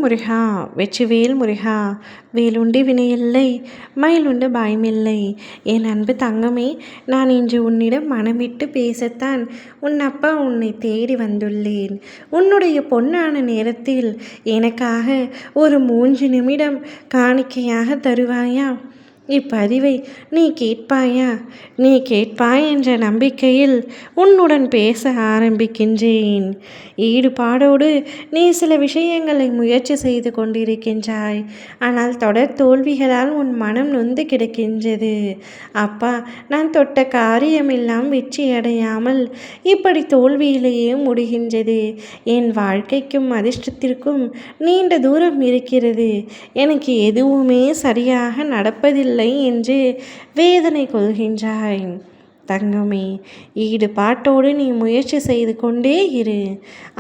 முருகா வெற்றிவேல் முருகா வேலுண்டு வினையில்லை மயிலுண்டு பயமில்லை. என் அன்பு தங்கமே, நான் இன்று உன்னிடம் மனம் விட்டு பேசத்தான் உன் அப்பா உன்னை தேடி வந்துள்ளேன். உன்னுடைய பொன்னான நேரத்தில் எனக்காக ஒரு 3 நிமிடம் காணிக்கையாக தருவாயா? இப்பதிவை நீ கேட்பாயா? நீ கேட்பாய் என்ற நம்பிக்கையில் உன்னுடன் பேச ஆரம்பிக்கின்றேன். ஈடுபாடோடு நீ சில விஷயங்களை முயற்சி செய்து கொண்டிருக்கின்றாய். ஆனால் தொடர் தோல்விகளால் உன் மனம் நொந்து கிடக்கின்றது. அப்பா, நான் தொட்ட காரியமெல்லாம் வெற்றியடையாமல் இப்படி தோல்வியிலேயே முடிகின்றது. என் வாழ்க்கைக்கும் அதிர்ஷ்டத்திற்கும் நீண்ட தூரம் இருக்கிறது. எனக்கு எதுவுமே சரியாக நடப்பதில்லை என்று வேதனை கொள்கின்றாய். தங்கமே, ஈடுபாட்டோடு நீ முயற்சி செய்து கொண்டே இரு.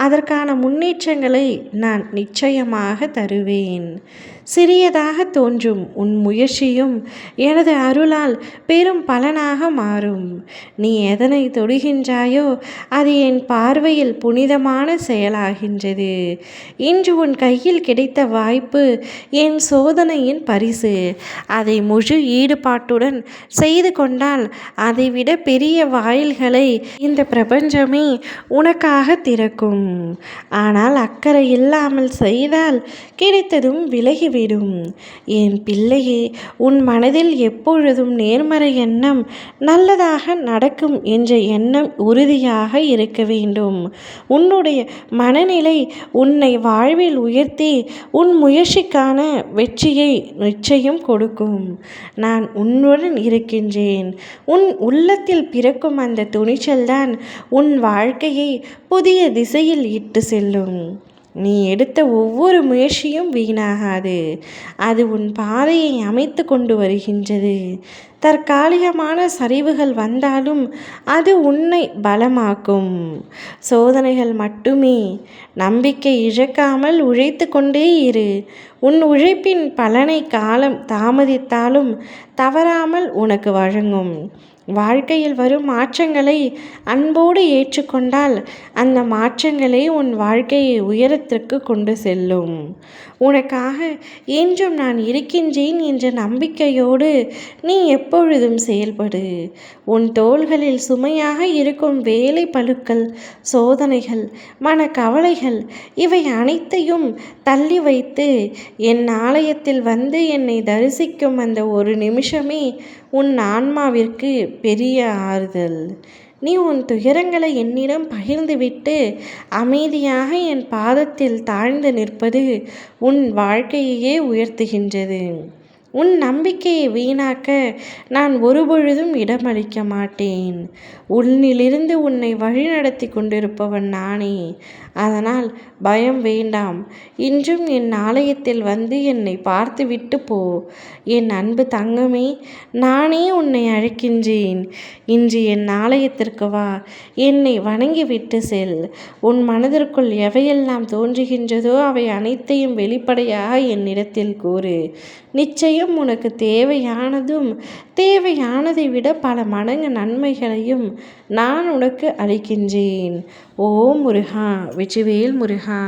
அதற்கான முன்னேற்றங்களை நான் நிச்சயமாக தருவேன். சிறியதாக தோன்றும் உன் முயற்சியும் எனது அருளால் பெரும் பலனாக மாறும். நீ எதனை தொடுகின்றாயோ அது என் பார்வையில் புனிதமான செயலாகின்றது. இன்று உன் கையில் கிடைத்த வாய்ப்பு என் சோதனையின் பரிசு. அதை முழு ஈடுபாட்டுடன் செய்து கொண்டால் அதைவிட பெரிய வாயில்களை இந்த பிரபஞ்சமே உனக்காக திறக்கும். ஆனால் அக்கறை இல்லாமல் செய்தால் கிடைத்ததும் விலகிவிடும். என் பிள்ளையே, உன் மனதில் எப்பொழுதும் நேர்மறை எண்ணம், நல்லதாக நடக்கும் என்ற எண்ணம் உறுதியாக இருக்க வேண்டும். உன்னுடைய மனநிலை உன்னை வாழ்வில் உயர்த்தி உன் முயற்சிக்கான வெற்றியை நிச்சயம் கொடுக்கும். நான் உன்னுடன் இருக்கின்றேன். உன் உள்ளத்தில் பிறக்கும் அந்த துணிச்சல்தான் உன் வாழ்க்கையை புதிய திசையில் இட்டு செல்லும். நீ எடுத்த ஒவ்வொரு முயற்சியும் வீணாகாது. அது உன் பாதையை அமைத்து கொண்டு வருகின்றது. தற்காலிகமான சரிவுகள் வந்தாலும் அது உன்னை பலமாக்கும். சோதனைகள் மட்டுமே. நம்பிக்கை இழக்காமல் உழைத்து கொண்டே இரு. உன் உழைப்பின் பலனை காலம் தாமதித்தாலும் தவறாமல் உனக்கு வழங்கும். வாழ்க்கையில் வரும் மாற்றங்களை அன்போடு ஏற்றுக்கொண்டால் அந்த மாற்றங்களே உன் வாழ்க்கையை உயரத்திற்கு கொண்டு செல்லும். உனக்காக என்றும் நான் இருக்கின்றேன் என்ற நம்பிக்கையோடு நீ எப்பொழுதும் செயல்படு. உன் தோள்களில் சுமையாக இருக்கும் வேலை பளுக்கள், சோதனைகள், மனக்கவலைகள் இவை அனைத்தையும் தள்ளி வைத்து என் ஆலயத்தில் வந்து என்னை தரிசிக்கும் அந்த ஒரு நிமிஷமே உன் ஆன்மாவிற்கு பெரிய ஆறுதல். நீ உன் துயரங்களை என்னிடம் பகிர்ந்துவிட்டு அமைதியாக என் பாதத்தில் தாழ்ந்து நிற்பது உன் வாழ்க்கையையே உயர்த்துகின்றது. உன் நம்பிக்கையை வீணாக்க நான் ஒருபொழுதும் இடமளிக்க மாட்டேன். உன்னிலிருந்து உன்னை வழிநடத்தி கொண்டிருப்பவன் நானே. அதனால் பயம் வேண்டாம். இன்றும் என் ஆலயத்தில் வந்து என்னை பார்த்துவிட்டு போ. என் அன்பு தங்கமே, நானே உன்னை அழைக்கின்றேன். இன்று என் ஆலயத்திற்கு வா. என்னை வணங்கிவிட்டு செல். உன் மனதிற்குள் எவையெல்லாம் தோன்றுகின்றதோ அவை அனைத்தையும் வெளிப்படையாக என்னிடத்தில் கூறு. நிச்சயம் உனக்கு தேவையானதை விட பல மடங்கு நன்மைகளையும் நான் உனக்கு அளிக்கின்றேன். ஓ முருகா, வெற்றிவேல் முருகா.